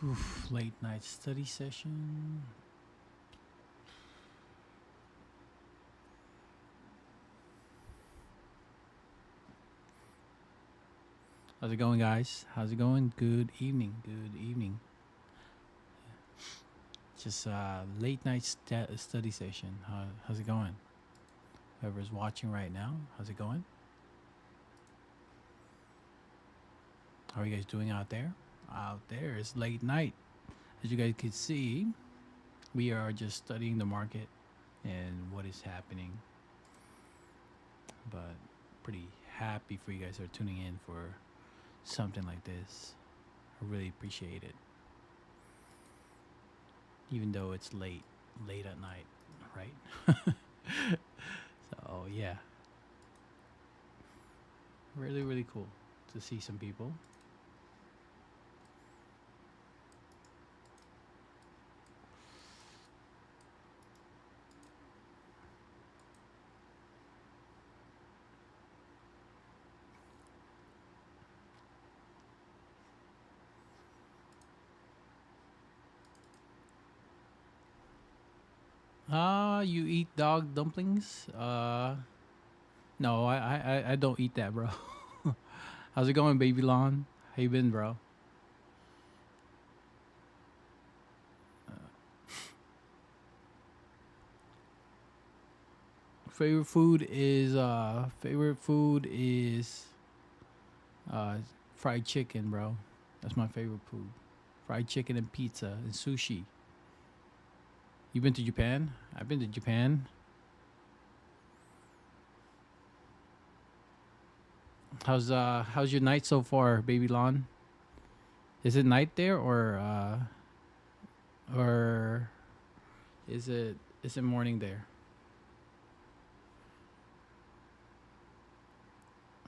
Oof, late night study session. How's it going, guys? How's it going? Good evening. Good evening. Just late night study session. How's it going? Whoever's watching right now, how's it going? How are you guys doing out there? Out there, it's late night. As you guys can see, we are just studying the market and what is happening. But pretty happy for you guys who are tuning in for something like this. I really appreciate it. Even though it's late at night, right? So yeah, really, really cool to see some people. You eat dog dumplings? No, I don't eat that, bro. How's it going, baby Lon? How you been, bro? Favorite food is uh fried chicken, bro. That's my favorite food. Fried chicken and pizza and sushi. You been to Japan? I've been to Japan. How's your night so far, baby Lon? Is it night there or is it morning there?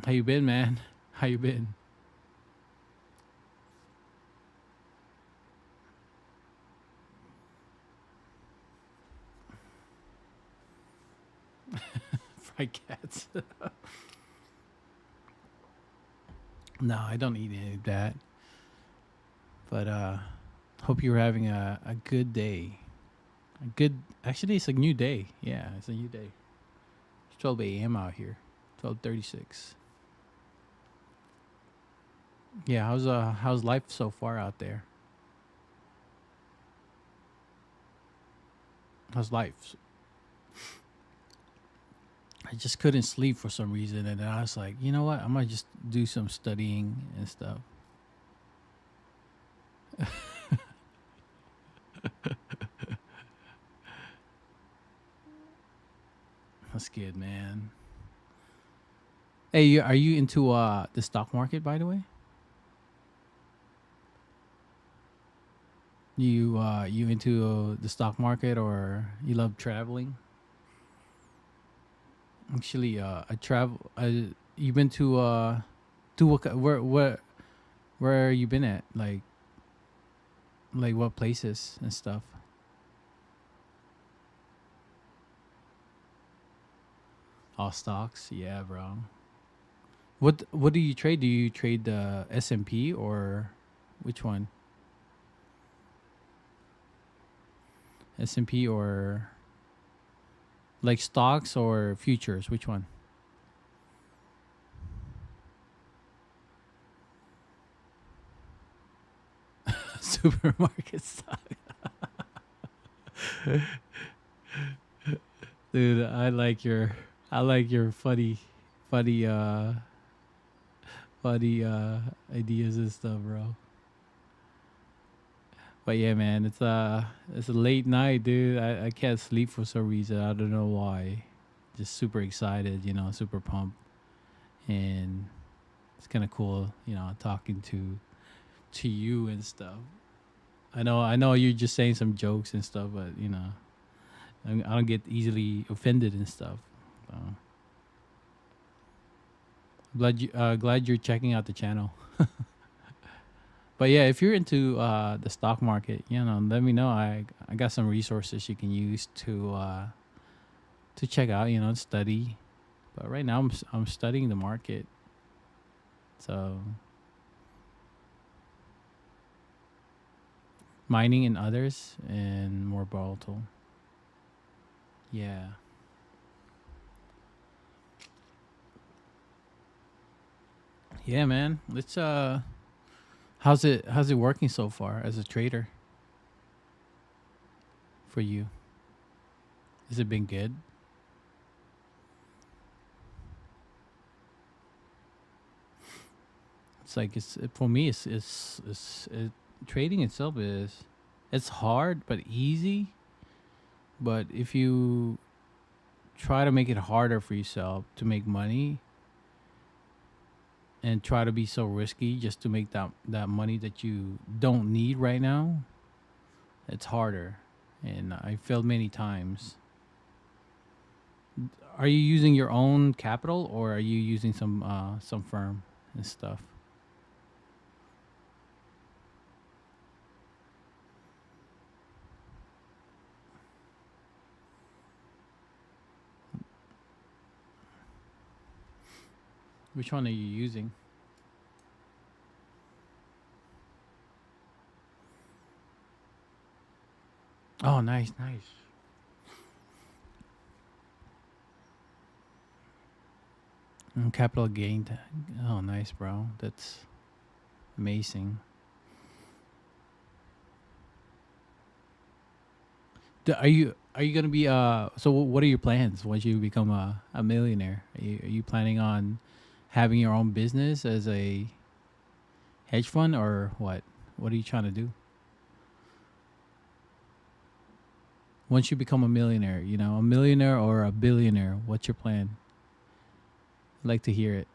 How you been, man? How you been? Fried cats. No, I don't eat any of that. But hope you're having a good day. A good actually it's a new day. Yeah, it's a new day. It's 12 a.m. out here. 12:36. Yeah, how's life so far out there? How's life? I just couldn't sleep for some reason, and then I was like, you know what? I might just do some studying and stuff. That's good, man. Hey, are you into the stock market, by the way? You into the stock market, or you love traveling? Actually, I travel. You been to what? Where you been at? Like what places and stuff? All stocks, yeah, bro. What do you trade? Do you trade the S&P or which one? S&P or like stocks or futures? Which one? Supermarket stock. Dude, I like your funny ideas and stuff, bro. But yeah, man, it's a late night, dude. I can't sleep for some reason. I don't know why. Just super excited, super pumped, and it's kind of cool, talking to you and stuff. I know you're just saying some jokes and stuff, but I don't get easily offended and stuff. So glad you're checking out the channel. But yeah, if you're into the stock market, let me know. I got some resources you can use to check out, study. But right now I'm studying the market. So mining in others and more volatile. Yeah. Yeah, man. Let's how's it working so far as a trader for you? Has it been good? It's like for me. Trading itself is it's hard but easy. But if you try to make it harder for yourself to make money and try to be so risky just to make that money that you don't need right now, it's harder. And I failed many times. Are you using your own capital or are you using some firm and stuff? Which one are you using? Oh, nice, nice. Capital gain. Oh, nice, bro. That's amazing. Are you gonna be So what are your plans once you become a millionaire? Are you planning on having your own business as a hedge fund or what? What are you trying to do once you become a millionaire? A millionaire or a billionaire. What's your plan? I'd like to hear it.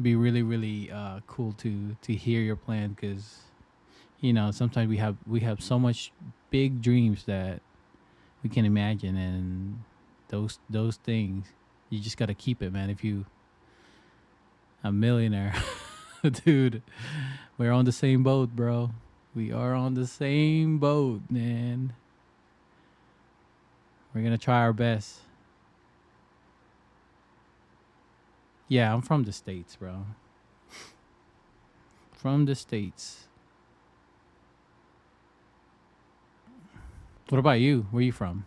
Be really really cool to hear your plan because sometimes we have so much big dreams that we can imagine, and those things you just gotta keep it, man. If you a millionaire, dude, we're on the same boat, bro. We are on the same boat, man. We're gonna try our best. Yeah, I'm from the States, bro. From the States. What about you? Where you from?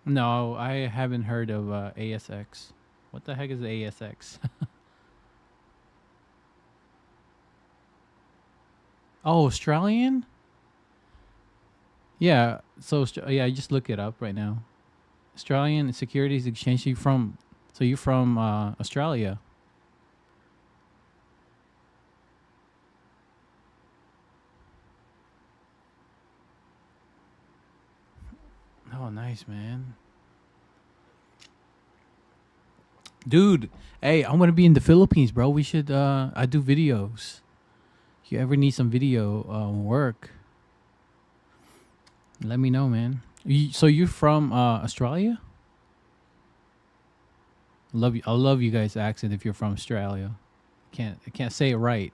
No, I haven't heard of ASX. What the heck is ASX? Oh, Australian? Yeah. So yeah, I just look it up right now. Australian Securities Exchange. So you're from Australia. Oh, nice, man. Dude, hey, I'm gonna be in the Philippines, bro. We should. I do videos. If you ever need some video work, let me know, man. So you're from Australia? Love you. I love you guys' accent. If you're from Australia, I can't say it right.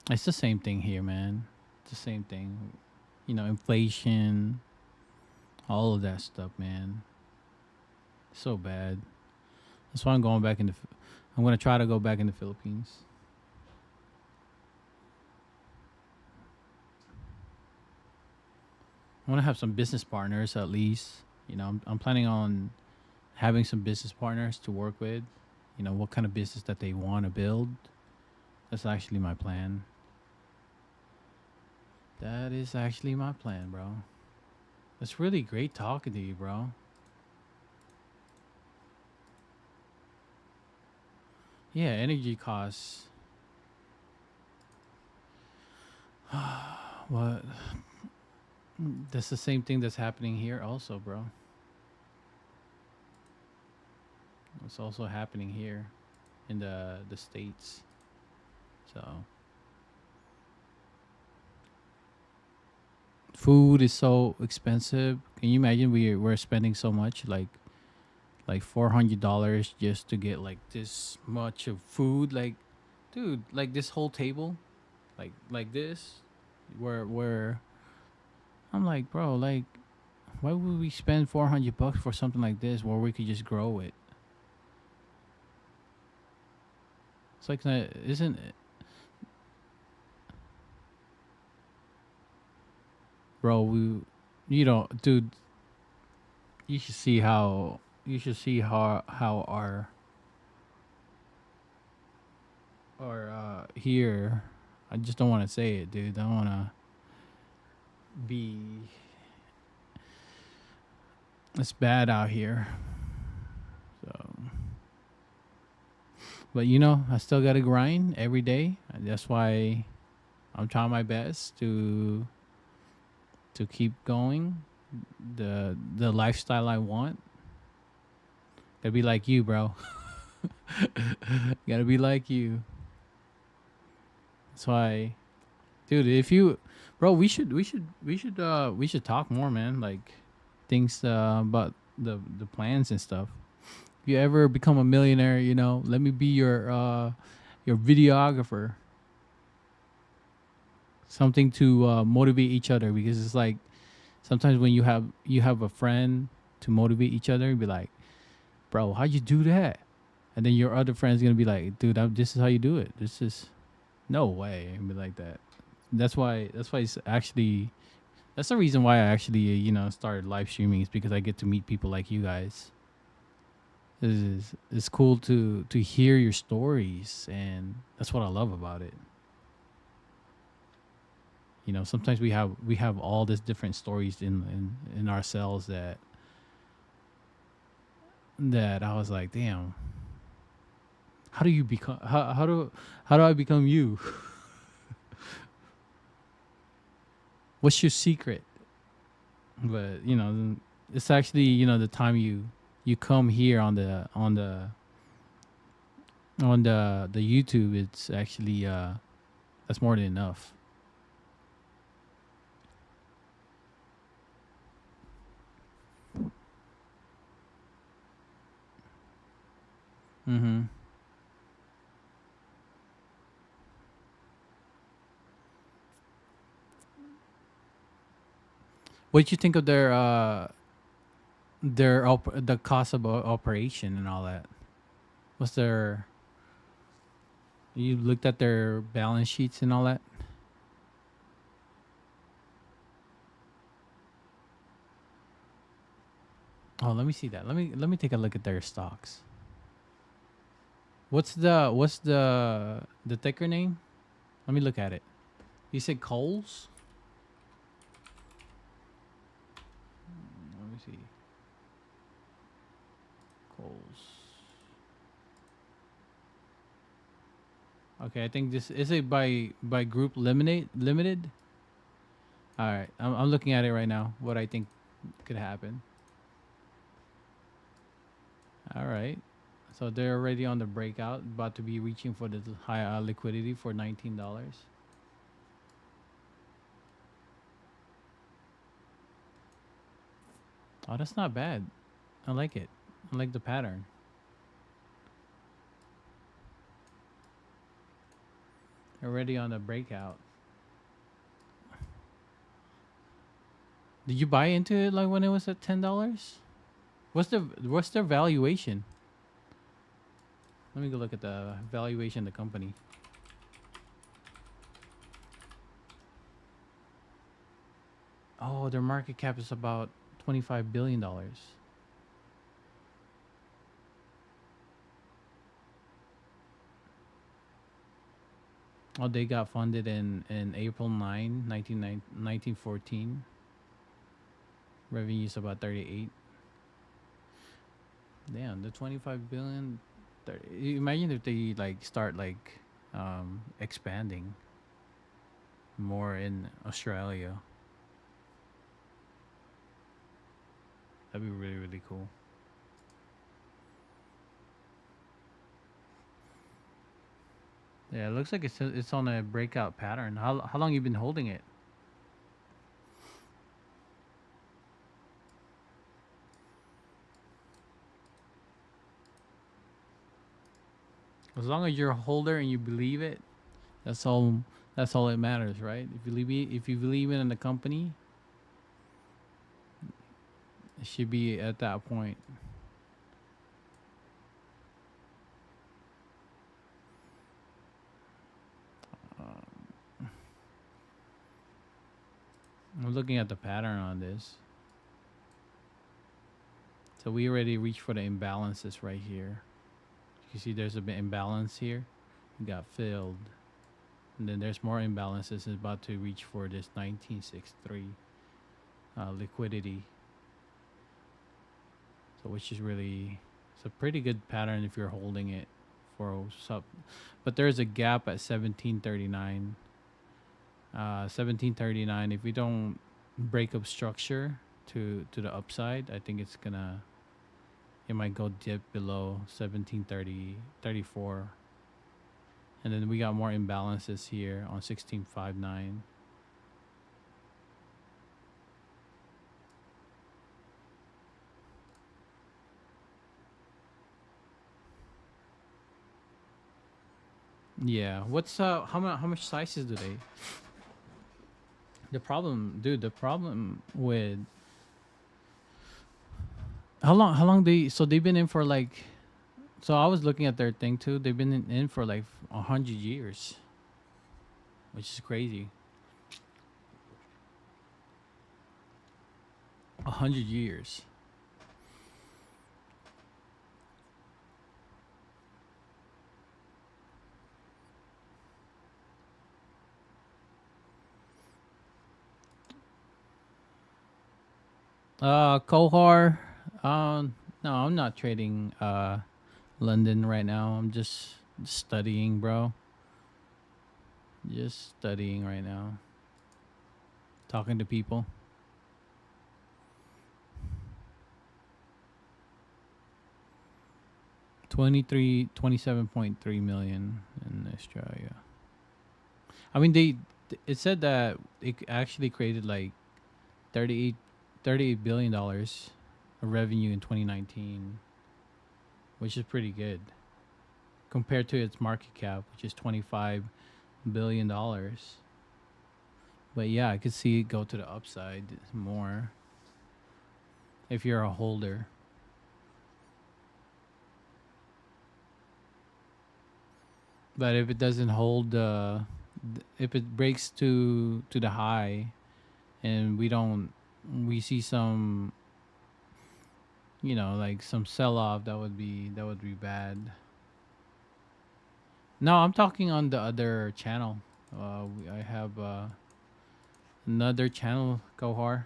It's the same thing here, man. It's the same thing. Inflation, all of that stuff, man. So bad. That's why I'm going back into. I'm gonna try to go back in the Philippines. I want to have some business partners at least. I'm planning on having some business partners to work with. What kind of business that they want to build. That's actually my plan. That is actually my plan, bro. It's really great talking to you, bro. Yeah, energy costs. What? That's the same thing that's happening here, also, bro. It's also happening here in the states. So food is so expensive. Can you imagine we're spending so much? Like like $400 just to get like this much of food. Like, dude, like this whole table, like this, where I'm like, bro, like, why would we spend $400 for something like this where we could just grow it? It's like, isn't it, bro? You know, dude, you should see how how our here. I just don't want to say it, dude. I don't want to be. It's bad out here. So, but you know, I still gotta grind every day. And that's why I'm trying my best to keep going. The lifestyle I want. Gotta be like you, bro. Gotta be like you. That's why, dude. If you, bro, we should talk more, man. Like things about the plans and stuff. If you ever become a millionaire, you know, let me be your videographer. Something to motivate each other, because it's like sometimes when you have a friend to motivate each other, be like, bro, how'd you do that? And then your other friend's gonna be like, dude, this is how you do it. This is no way, and be like that. That's why it's actually, that's the reason why I actually started live streaming, is because I get to meet people like you guys. It's cool to hear your stories, and that's what I love about it. You know, sometimes we have all these different stories in ourselves that I was like, damn, how do you become how do I become you? What's your secret? But you know, it's actually, the time you come here on the YouTube, it's actually that's more than enough. Mm-hmm. What did you think of the cost of operation and all that? What's their You looked at their balance sheets and all that? Oh, let me see that. Let me take a look at their stocks. What's the ticker name? Let me look at it. You said Coles? Let me see. Coles. Okay, I think this is it by group limited. All right, I'm looking at it right now. What I think could happen. All right, so they're already on the breakout, about to be reaching for the high liquidity for $19. Oh, that's not bad. I like it. I like the pattern. Already on the breakout. Did you buy into it like when it was at $10? What's their valuation? Let me go look at the valuation of the company. Oh, their market cap is about $25 billion. Oh, they got funded in April 9, 1914. Revenues about 38. Damn, the 25 billion. Imagine if they like start like expanding more in Australia. That'd be really really cool. Yeah, it looks like it's on a breakout pattern. How long you been holding it? As long as you're a holder and you believe it, that's all. That's all that matters, right? If you believe in the company, it should be at that point. I'm looking at the pattern on this. So we already reached for the imbalances right here. You see there's a bit imbalance here. It got filled. And then there's more imbalances. It's about to reach for this 1963 liquidity. So which is really, it's a pretty good pattern if you're holding it for sub. But there's a gap at 1739. 1739. If we don't break up structure to the upside, I think it's gonna, it might go dip below 1734. And then we got more imbalances here on 1659. Yeah. What's how much sizes do they? The problem, dude, the problem with how long they, so they've been in for like, so I was looking at their thing too. They've been in for like 100 years, which is crazy. 100 years. Kohar. No, I'm not trading London right now. I'm just studying, bro. Just studying right now. Talking to people. 27.3 million in Australia. I mean, it said that it actually created like 38 $38 billion of revenue in 2019, which is pretty good compared to its market cap, which is $25 billion. But yeah, I could see it go to the upside more if you're a holder. But if it doesn't hold, if it breaks to the high, and we see some, like some sell off, that would be bad. No, I'm talking on the other channel. I have another channel, Kohar.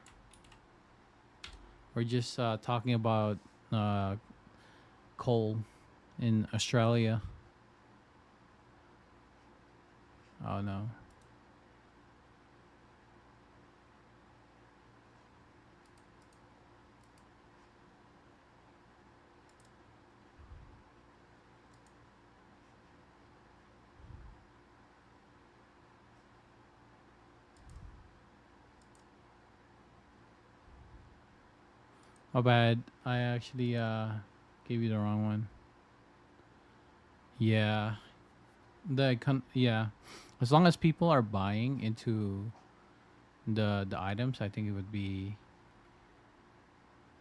We're just talking about coal in Australia. Oh no. My bad. I actually gave you the wrong one. Yeah. Yeah. As long as people are buying into the items, I think it would be,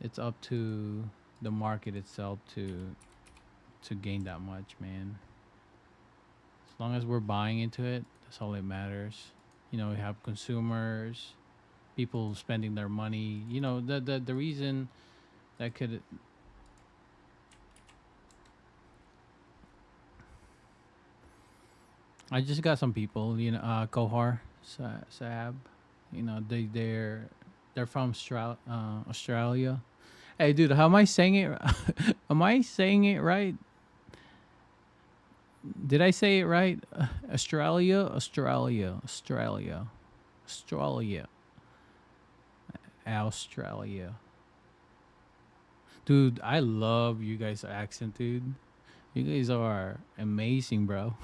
it's up to the market itself to gain that much, man. As long as we're buying into it, that's all that matters. We have consumers, people spending their money. The reason that could, I just got some people, Kohar, Saab, they're from Australia. Hey, dude, how am I saying it? Am I saying it right? Did I say it right? Australia, Australia, Australia, Australia, Australia. Dude, I love you guys' accent, dude. You guys are amazing, bro.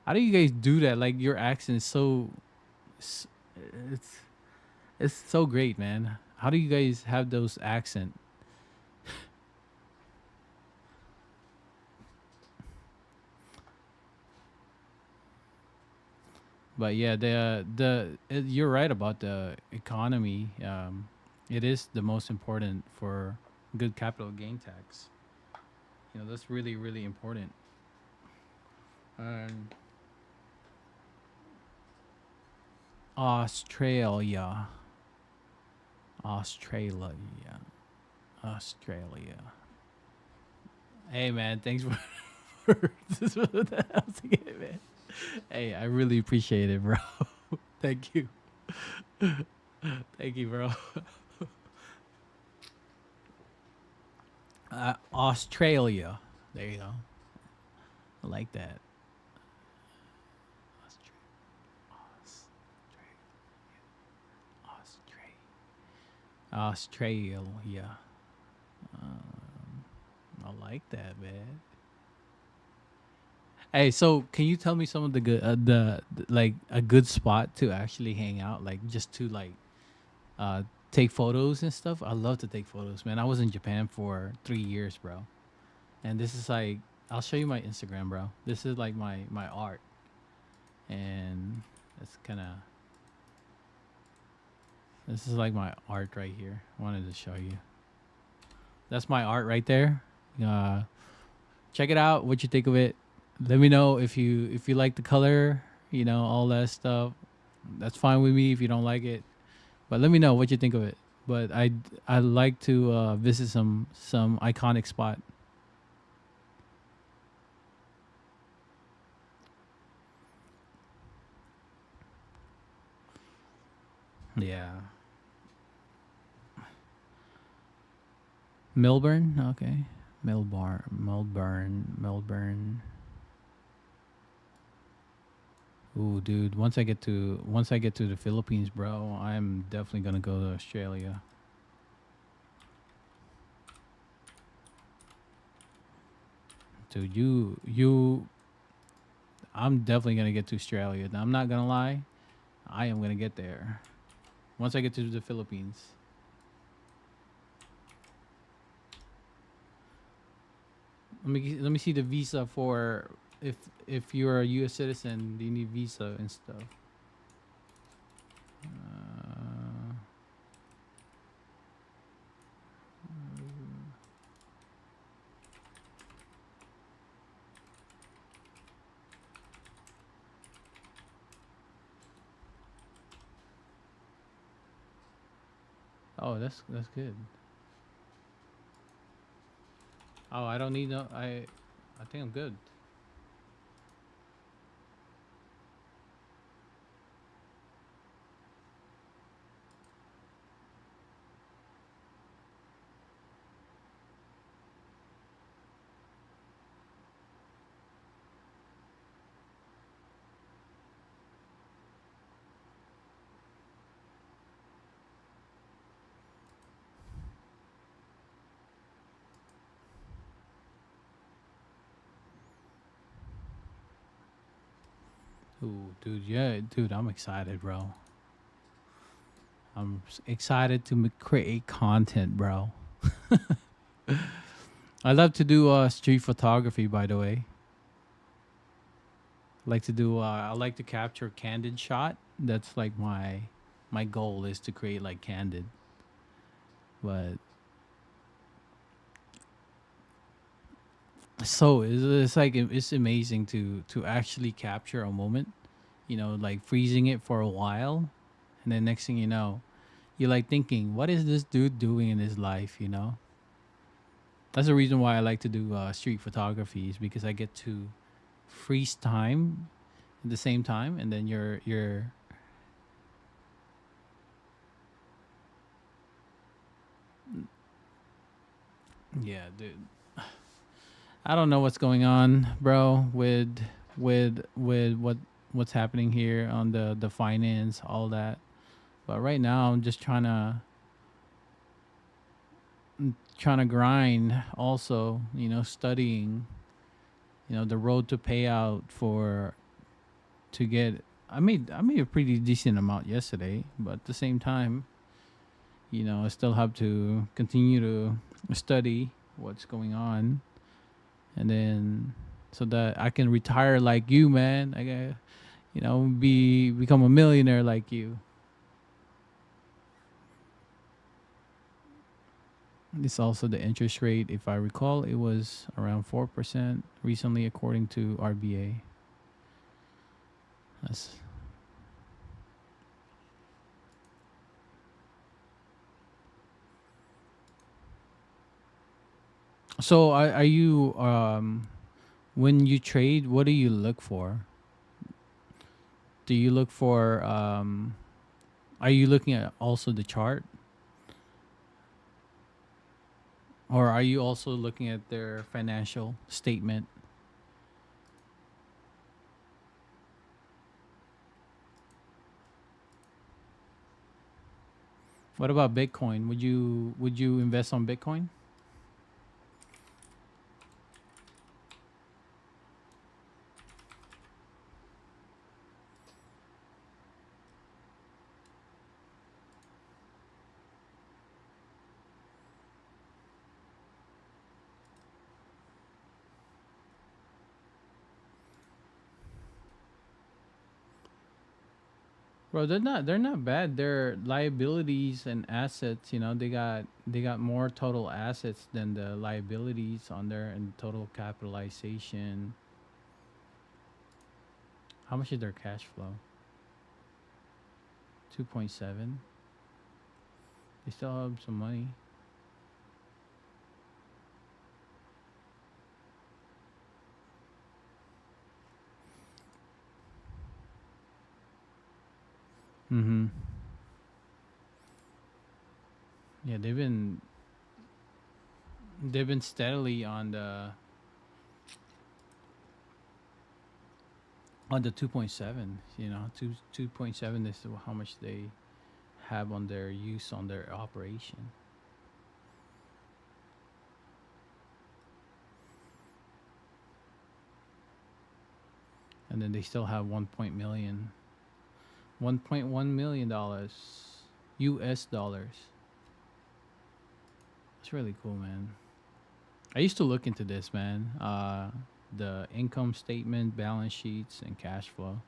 How do you guys do that? Like, your accent is so, it's it's so great, man. How do you guys have those accent? But yeah, you're right about the economy. It is the most important for good capital gain tax. That's really really important. And Australia, Australia, Australia. Hey man, thanks for this was what I was thinking, man. Hey, I really appreciate it, bro. Thank you, thank you, bro. Australia. There you go. I like that. Australia. Australia. I like that, man. Hey, so can you tell me some of the good, like a good spot to actually hang out, like just to like uh take photos and stuff? I love to take photos, man. I was in Japan for 3 years, bro, and this is like I'll show you my Instagram, bro. This is like my art, and it's kind of this is like my art right here. I wanted to show you. That's my art right there. Uh, Check it out. What you think of it? Let me know if you like the color. All that stuff. That's fine with me if you don't like it. But let me know what you think of it. But I like to visit some iconic spot. Yeah. Melbourne. Okay. Melbourne. Ooh, dude. Once I get to the Philippines, bro, I'm definitely gonna go to Australia. Dude, I'm definitely gonna get to Australia. I'm not gonna lie. I am gonna get there once I get to the Philippines. Let me see the visa for if if you're a U.S. citizen. Do you need visa and stuff? Uh, oh, that's good. Oh, I don't need no. I think I'm good. Ooh, dude, yeah, dude, I'm excited, bro. Excited to create content, bro. I love to do street photography, by the way. I like to capture candid shot. That's like my goal is to create like candid. But it's like it's amazing to actually capture a moment. Like freezing it for a while, and then next thing you know, you're like thinking, what is this dude doing in his life? That's the reason why I like to do street photography, is because I get to freeze time at the same time, and then you're yeah, dude. I don't know what's going on, bro, with what's happening here on the finance, all that. But right now, I'm just trying to grind. Also, studying. The road to payout for to get. I made a pretty decent amount yesterday, but at the same time, I still have to continue to study what's going on, and then so that I can retire like you, man. become a millionaire like you. This also the interest rate. If I recall, it was around 4% recently, according to RBA. That's so. Are you when you trade? What do you look for? Do you look for Are you looking at also the chart, or are you also looking at their financial statement? What about Bitcoin? Would you invest on Bitcoin? Bro, they're not bad. Their liabilities and assets, they got more total assets than the liabilities on there, and total capitalization. How much is their cash flow? 2.7. They still have some money. Mm-hmm. Yeah, they've been steadily on the 2.7. 2.7 is how much they have on their use on their operation. And then they still have 1.1 million dollars, US dollars. It's really cool, man. I used to look into this, man. The income statement, balance sheets, and cash flow.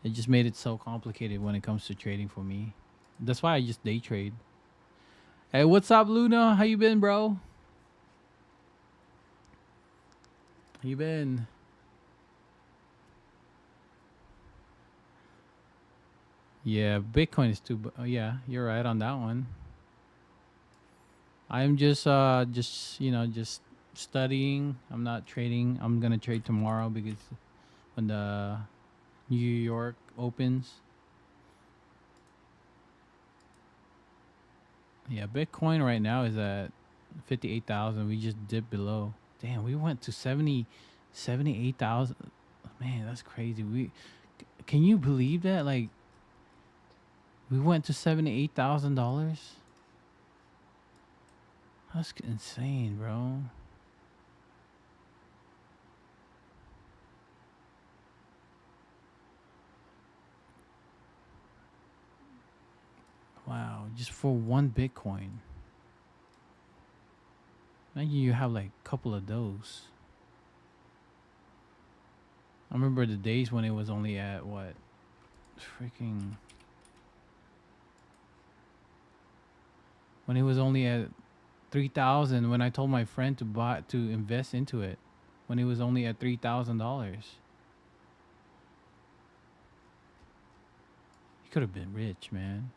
It just made it so complicated when it comes to trading for me. That's why I just day trade. Hey, what's up, Luna? How you been, bro? How you been? Yeah, Bitcoin is too. Yeah, you're right on that one. I'm just studying. I'm not trading. I'm gonna trade tomorrow because when the New York opens. Yeah, Bitcoin right now is at 58,000. We just dipped below. Damn, we went to 78,000. Man, that's crazy. Can you believe that? Like, we went to $78,000. That's insane, bro. Wow, just for one Bitcoin. Imagine you have like a couple of those. I remember the days when it was only at what? Freaking. When it was only at 3,000, when I told my friend to invest into it, when it was only at $3,000. He could have been rich, man.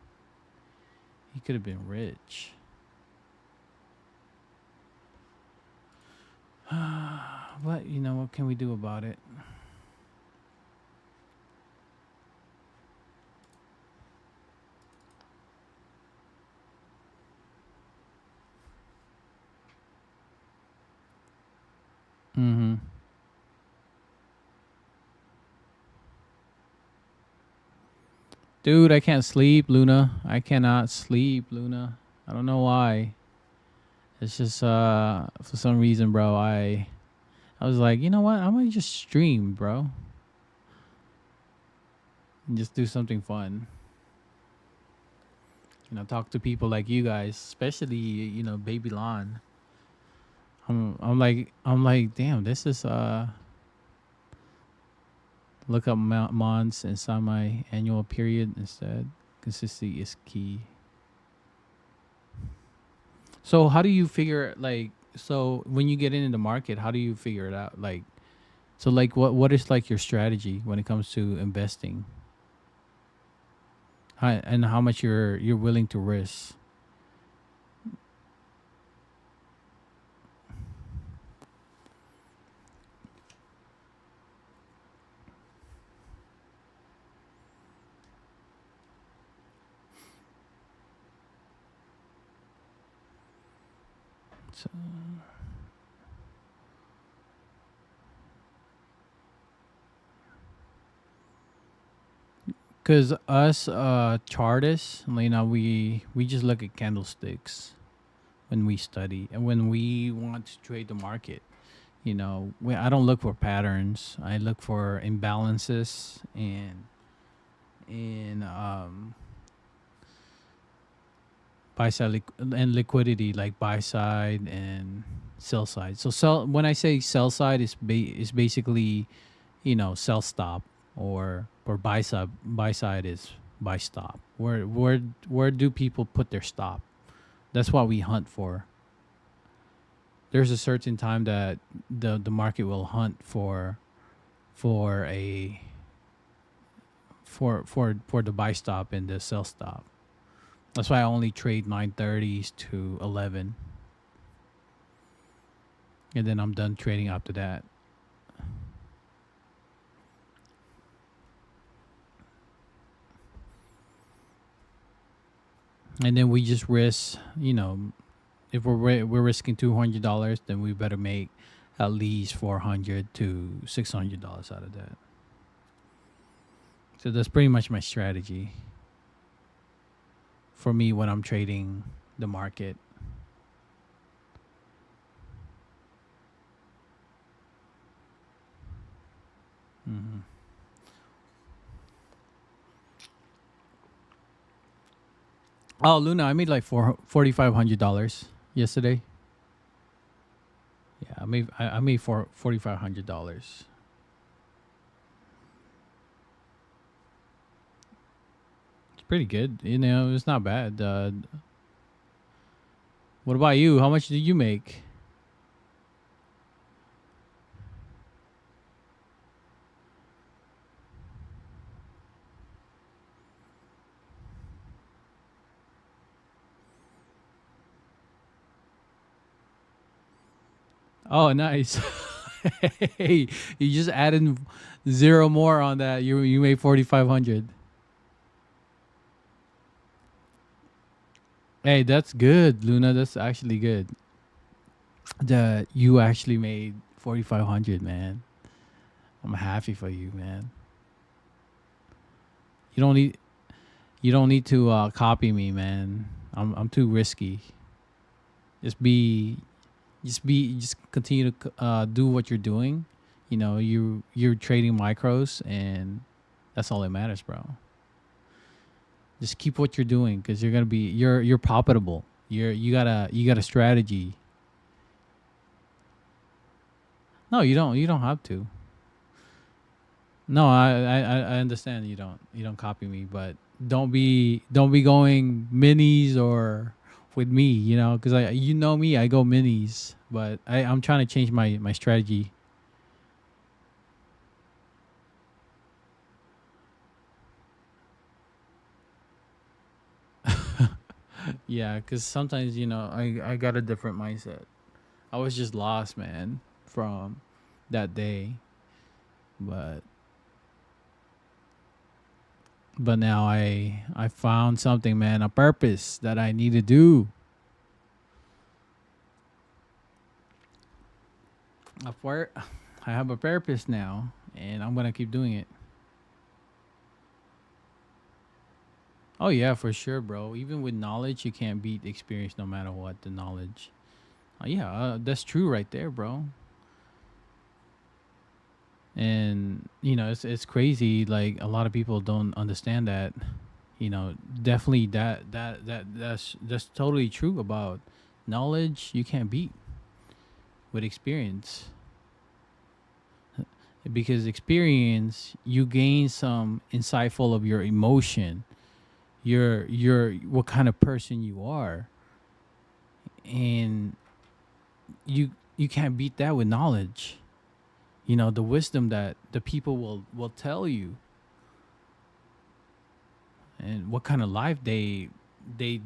He could have been rich. But what can we do about it? Mm-hmm. Dude, I can't sleep, Luna. I cannot sleep, Luna. I don't know why. It's just for some reason, bro. I was like, you know what? I might just stream, bro. And just do something fun. Talk to people like you guys, especially Baby Lon. I'm like, damn, this is Look up months and semi-annual period instead. Consistency is key. So how do you figure like so when you get into the market, how do you figure it out? Like so like what is like your strategy when it comes to investing? And how much you're willing to risk? So, cause us chartists, you know, we just look at candlesticks when we study and when we want to trade the market. You know, I don't look for patterns. I look for imbalances and buy side and liquidity, like buy side and sell side. So sell when I say sell side is basically, you know, sell stop, or buy side is buy stop. Where do people put their stop? That's what we hunt for. There's a certain time that the market will hunt for a for the buy stop and the sell stop. That's why I only trade 9:30s to 11, and then I'm done trading after that. And then we just risk, you know, if we're risking $200, then we better make at least $400 to $600 out of that. So that's pretty much my strategy for me when I'm trading the market. Hmm. Oh, Luna, I made like $4,500 yesterday. Yeah, I made $4,500. It's pretty good. You know, it's not bad. What about you? How much did you make? Oh, nice. Hey, you just added zero more on that. You made 4,500. Hey, that's good, Luna. That's actually good. That you actually made 4,500, man. I'm happy for you, man. You don't need you don't need to copy me, man. I'm too risky. Just be just continue to do what you're doing. You know, you're trading micros, and that's all that matters, bro. Just keep what you're doing because you're gonna be you're profitable. You got a strategy. No, you don't have to. No, I understand you don't copy me, but don't be going minis or with me, you know, because I you know me, I go minis, but I'm trying to change my strategy. Yeah, because sometimes you know I got a different mindset. I was just lost, man, from that day, but now I found something, man, a purpose that I need to do. A I have a purpose now, and I'm gonna keep doing it. Oh yeah, for sure, bro. Even with knowledge, you can't beat experience, no matter what the knowledge. Yeah, that's true right there, bro. And you know, it's crazy. Like a lot of people don't understand that. You know, definitely that's totally true about knowledge. You can't beat with experience. because experience, you gain some insightful of your emotion, your what kind of person you are, and you can't beat that with knowledge. You know, the wisdom that the people will tell you, and what kind of life they they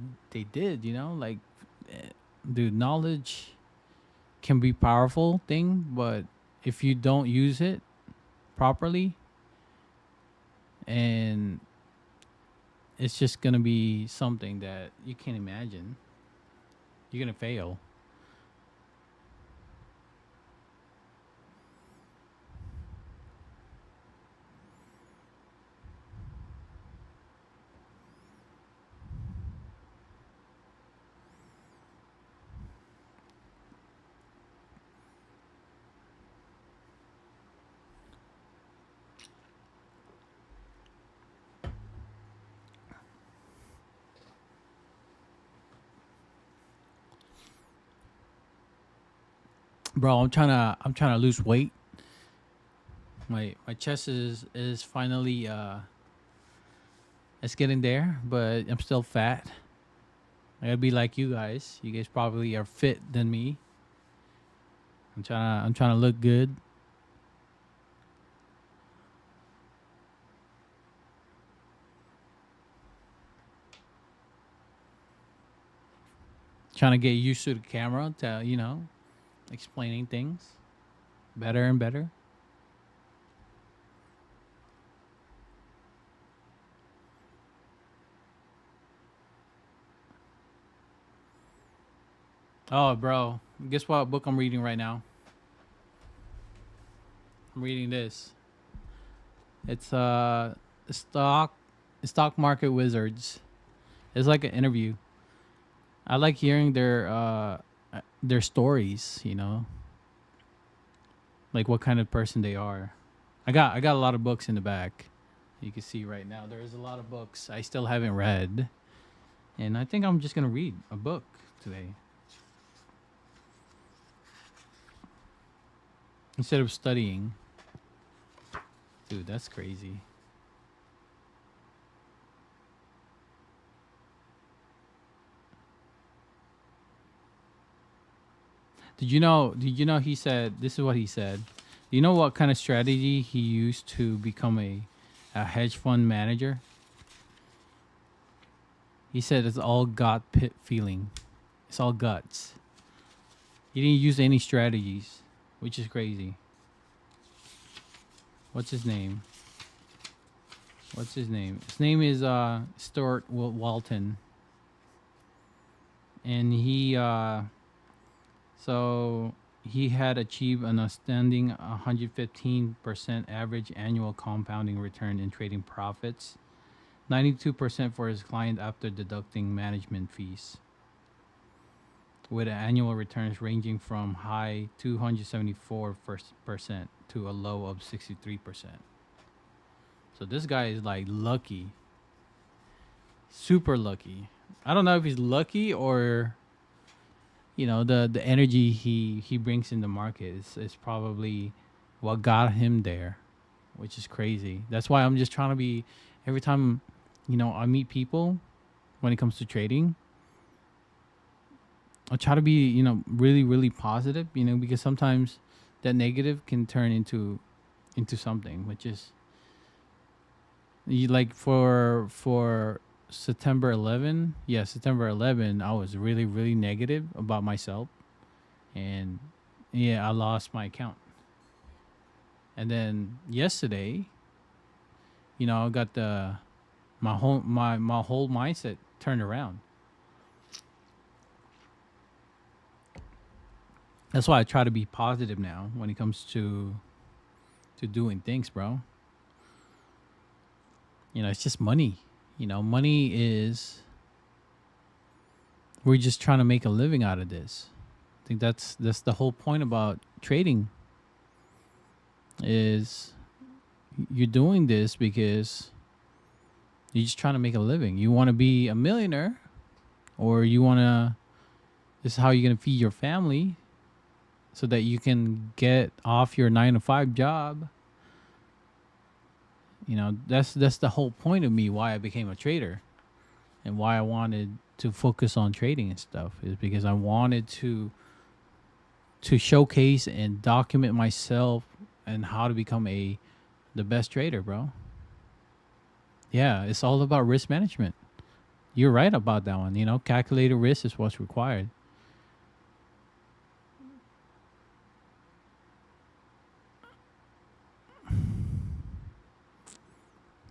did. You know, like, eh, dude, knowledge can be powerful thing, but if you don't use it properly, and it's just gonna be something that you can't imagine, you're gonna fail. Bro, I'm trying to lose weight. My chest is finally it's getting there, but I'm still fat. I gotta be like you guys. You guys probably are fit than me. I'm trying to look good. Trying to get used to the camera to, explaining things better and better. Oh, bro, guess what book I'm reading right now? I'm reading this. It's stock stock market wizards. It's like an interview. I like hearing their stories, like what kind of person they are. I got a lot of books in the back. You can see right now there's a lot of books I still haven't read, and I think I'm just gonna read a book today instead of studying. Dude, that's crazy. Did you know he said this is what he said? Do you know what kind of strategy he used to become a hedge fund manager? He said it's all gut pit feeling. It's all guts. He didn't use any strategies, which is crazy. What's his name? What's his name? His name is Stuart Walton, and he had achieved an outstanding 115% average annual compounding return in trading profits, 92% for his client after deducting management fees, with annual returns ranging from high 274% to a low of 63%. So this guy is like lucky, super lucky. I don't know if he's lucky or the energy he brings in the market is probably what got him there, which is crazy. That's why I'm just trying to be, every time I meet people when it comes to trading, I try to be really really positive, because sometimes that negative can turn into something, which is like for September 11, yeah, September 11, I was really really negative about myself, and yeah, I lost my account. And then yesterday, I got my whole mindset turned around. That's why I try to be positive now when it comes to doing things, bro. It's just money. Money is, we're just trying to make a living out of this. I think that's the whole point about trading, is you're doing this because you're just trying to make a living. You want to be a millionaire, or you want to, this is how you're going to feed your family so that you can get off your 9 to 5 job You know, that's the whole point of me why I became a trader and why I wanted to focus on trading and stuff is because I wanted to showcase and document myself and how to become the best trader, bro. Yeah, it's all about risk management. You're right about that one. You know, calculated risk is what's required.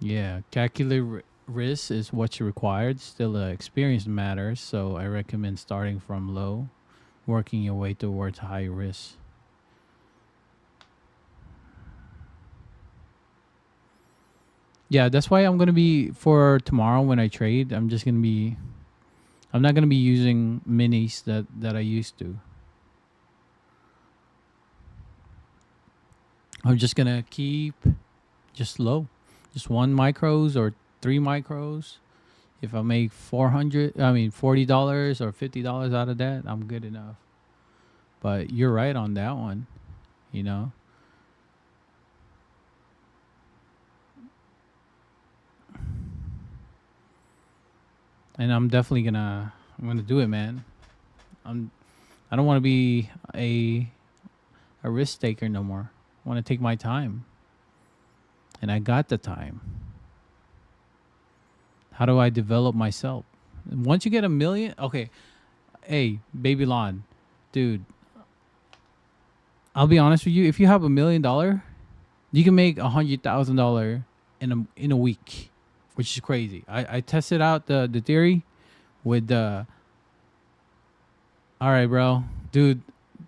Yeah, risk is what's required. Still, experience matters. So I recommend starting from low, working your way towards high risk. Yeah, that's why I'm gonna be for tomorrow when I trade. I'm not gonna be using minis that I used to. I'm just gonna keep just low, just one micros or three micros. If I make $40 or $50 out of that, I'm good enough. But you're right on that one, you know. And I'm gonna do it, man. I'm I don't want to be a risk taker no more. I want to take my time, and I got the time. How do I develop myself? Once you get a million, okay. Hey, baby lawn, dude. I'll be honest with you. If you have $1 million, you can make $100,000 in a week, which is crazy. I tested out the theory with the. All right, bro, dude.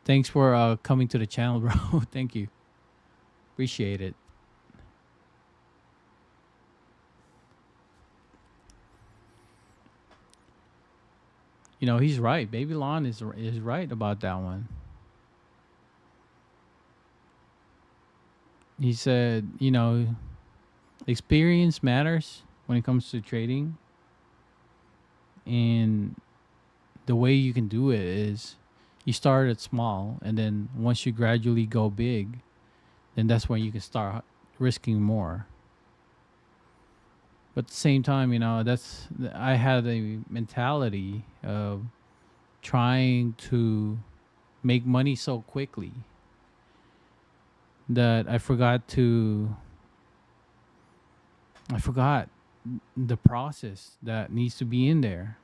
Thanks for coming to the channel, bro. Thank you. Appreciate it. You know, he's right. Baby Lon is right about that one. He said, you know, experience matters when it comes to trading, and the way you can do it is you start at small, and then once you gradually go big, then that's when you can start risking more. But at the same time, you know, I had a mentality of trying to make money so quickly that I forgot the process that needs to be in there,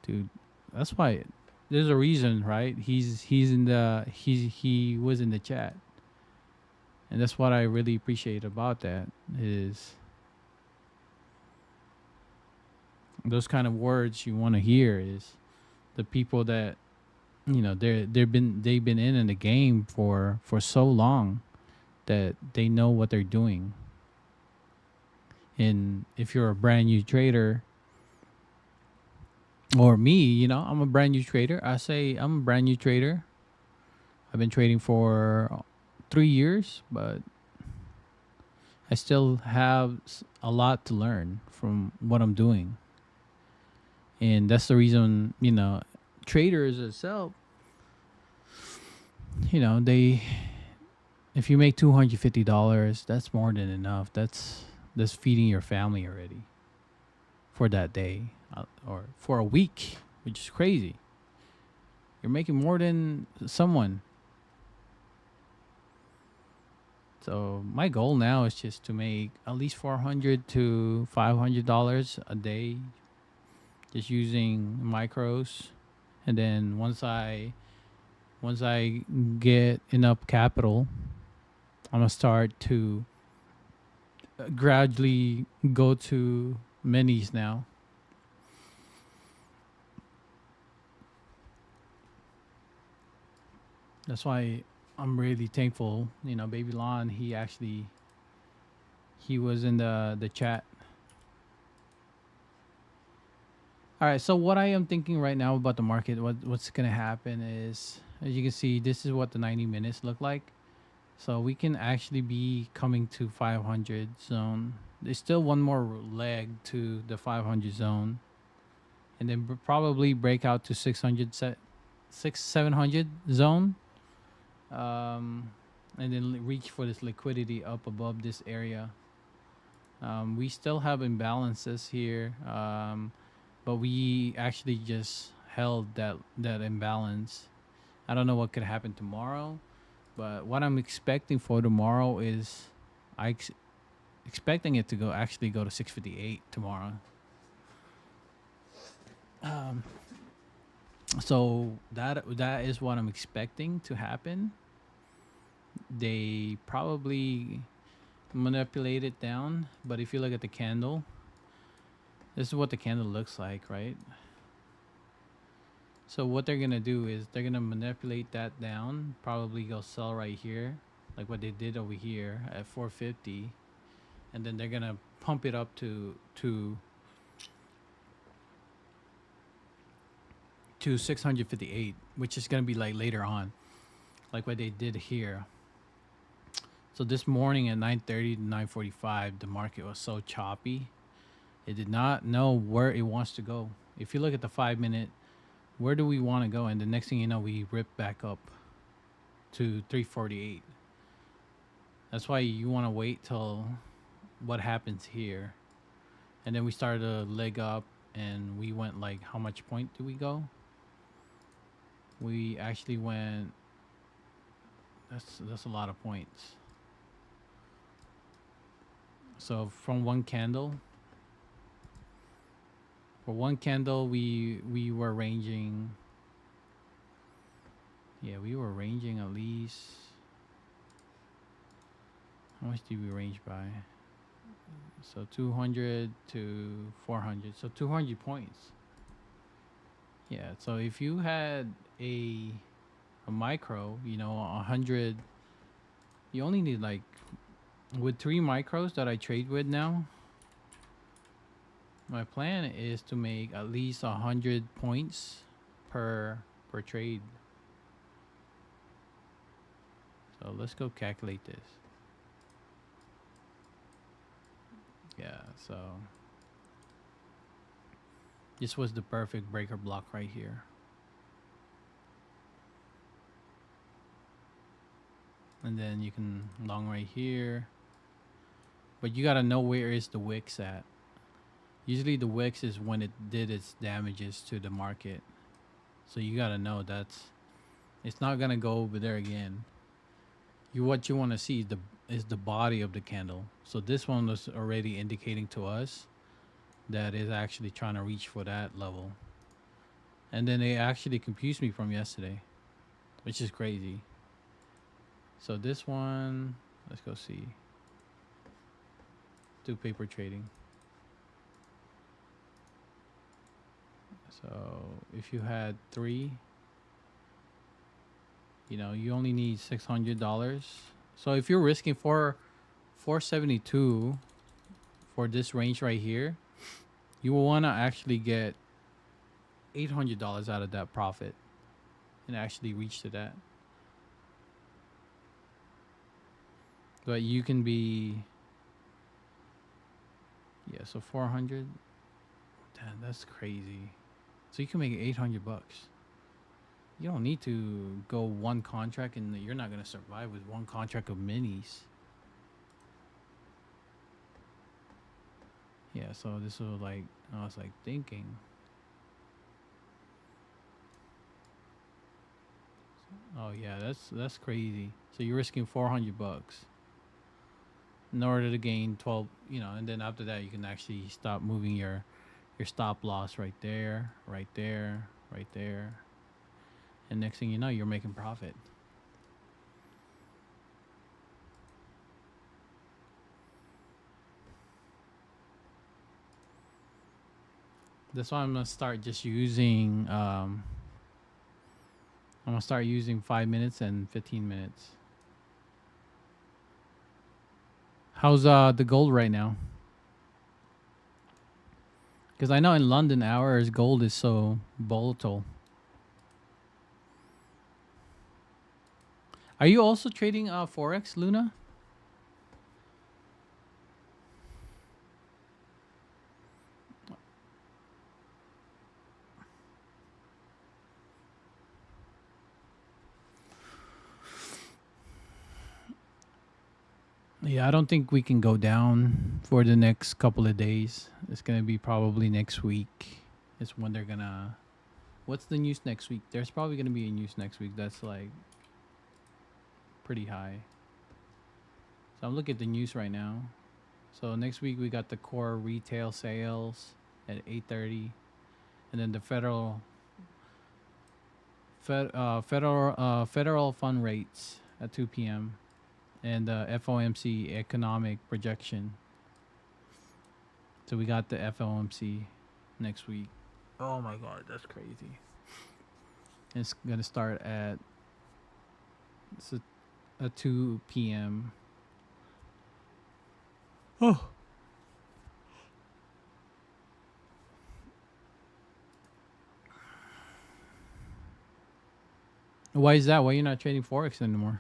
dude. That's why there's a reason, right? He was in the chat, and that's what I really appreciate about that is those kind of words you want to hear is the people that you know they've been in the game for so long that they know what they're doing. And if you're a brand new trader or me, you know, I'm a brand new trader. I say I'm a brand new trader. I've been trading for 3 years, but I still have a lot to learn from what I'm doing. And that's the reason, you know, traders itself, you know, if you make $250, that's more than enough. That's feeding your family already for that day or for a week, which is crazy. You're making more than someone. So my goal now is just to make at least $400 to $500 a day, just using micros. And then once I get enough capital, I'm gonna start to gradually go to minis now. That's why I'm really thankful. You know, Baby Lon, he was in the chat. All right, so what I am thinking right now about the market, what's gonna happen is, as you can see, this is what the 90 minutes look like. So we can actually be coming to 500 zone. There's still one more leg to the 500 zone, and then probably break out to 700 zone, and then reach for this liquidity up above this area. We still have imbalances here, but we actually just held that imbalance. I don't know what could happen tomorrow, but what I'm expecting for tomorrow is I expecting it to go to 658 tomorrow. So that is what I'm expecting to happen. They probably manipulate it down, but if you look at the candle, this is what the candle looks like, right? So what they're gonna do is they're gonna manipulate that down, probably go sell right here, like what they did over here at 450, and then they're gonna pump it up to 658, which is gonna be like later on, like what they did here. So this morning at 9:30 to 9:45, the market was so choppy. It did not know where it wants to go. If you look at the 5 minute, where do we want to go? And the next thing you know, we rip back up to 348. That's why you want to wait till what happens here. And then we started a leg up and we went like, how much point do we go? We actually went, that's a lot of points. So from one candle, for one candle, we were ranging. Yeah, we were ranging at least. How much did we range by? So 200 to 400. So 200 points. Yeah. So if you had a micro, 100, you only need like, with 3 micros that I trade with now, my plan is to make at least 100 points per trade. So let's go calculate this. Yeah, so this was the perfect breaker block right here. And then you can long right here. But you gotta know where is the wicks at. Usually the wicks is when it did its damages to the market. So you gotta know it's not gonna go over there again. What you want to see is the body of the candle. So this one was already indicating to us that it's actually trying to reach for that level. And then it actually confused me from yesterday, which is crazy. So this one, let's go see. Do paper trading. So if you had 3, you only need $600. So if you're risking 472 for this range right here, you will want to actually get $800 out of that profit and actually reach to that. But you can be, yeah, so 400. Damn, that's crazy. So you can make $800. You don't need to go one contract, and you're not gonna survive with one contract of minis. Yeah, so this was like, I was like thinking. Oh yeah, that's crazy. So you're risking $400 in order to gain 12, and then after that you can actually stop moving your stop loss right there, right there, right there. And next thing you know, you're making profit. That's why I'm gonna start just using. I'm gonna start using 5 minutes and 15 minutes. How's the gold right now? Because I know in London hours gold is so volatile. Are you also trading forex, Luna? Yeah, I don't think we can go down for the next couple of days. It's gonna be probably next week. Is when they're gonna. What's the news next week? There's probably gonna be a news next week that's like pretty high. So I'm looking at the news right now. So next week we got the core retail sales at 8:30, and then the federal fund rates at 2 p.m. and the FOMC economic projection. So we got the FOMC next week. Oh my god, that's crazy. It's gonna start at 2 p.m. Oh. Why is that? Why are you not trading Forex anymore?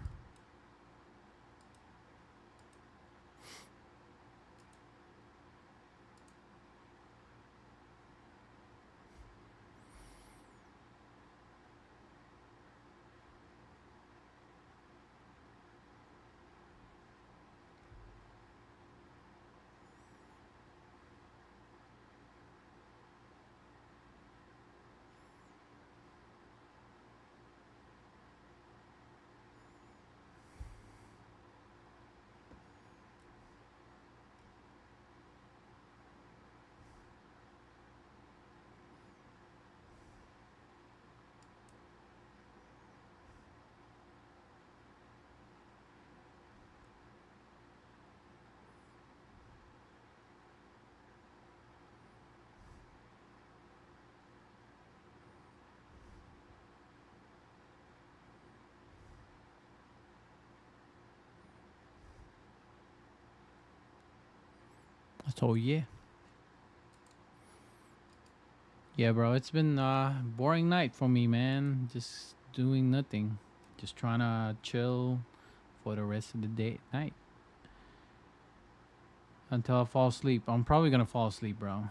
So yeah. Yeah, bro. It's been boring night for me, man. Just doing nothing. Just trying to chill for the rest of the day night. Until I fall asleep. I'm probably gonna fall asleep, bro.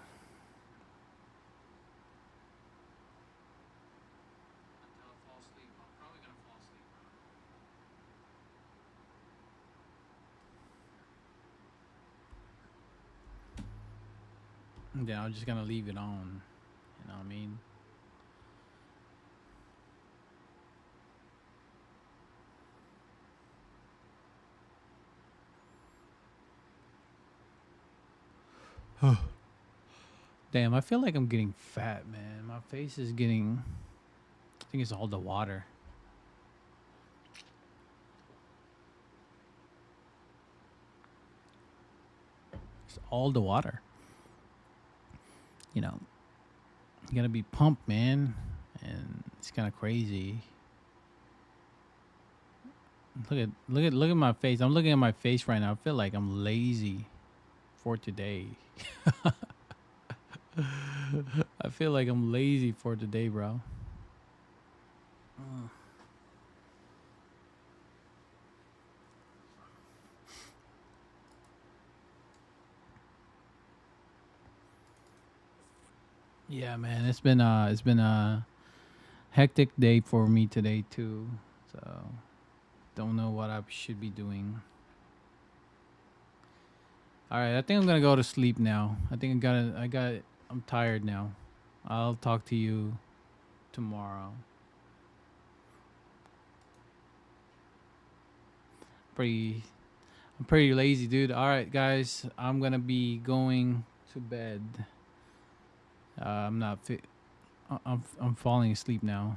Yeah, I'm just gonna leave it on. You know what I mean? Damn, I feel like I'm getting fat, man. My face is getting. I think it's all the water. It's all the water. You know, you gotta be pumped, man. And it's kind of crazy. Look at my face. I'm looking at my face right now. I feel like I'm lazy for today. I feel like I'm lazy for today, bro. Yeah, man. It's been a hectic day for me today too. So don't know what I should be doing. All right, I think I'm gonna go to sleep now. I'm tired now. I'll talk to you tomorrow. Pretty I'm pretty lazy, dude. All right, guys, I'm gonna be going to bed. I'm not fit. I'm falling asleep now.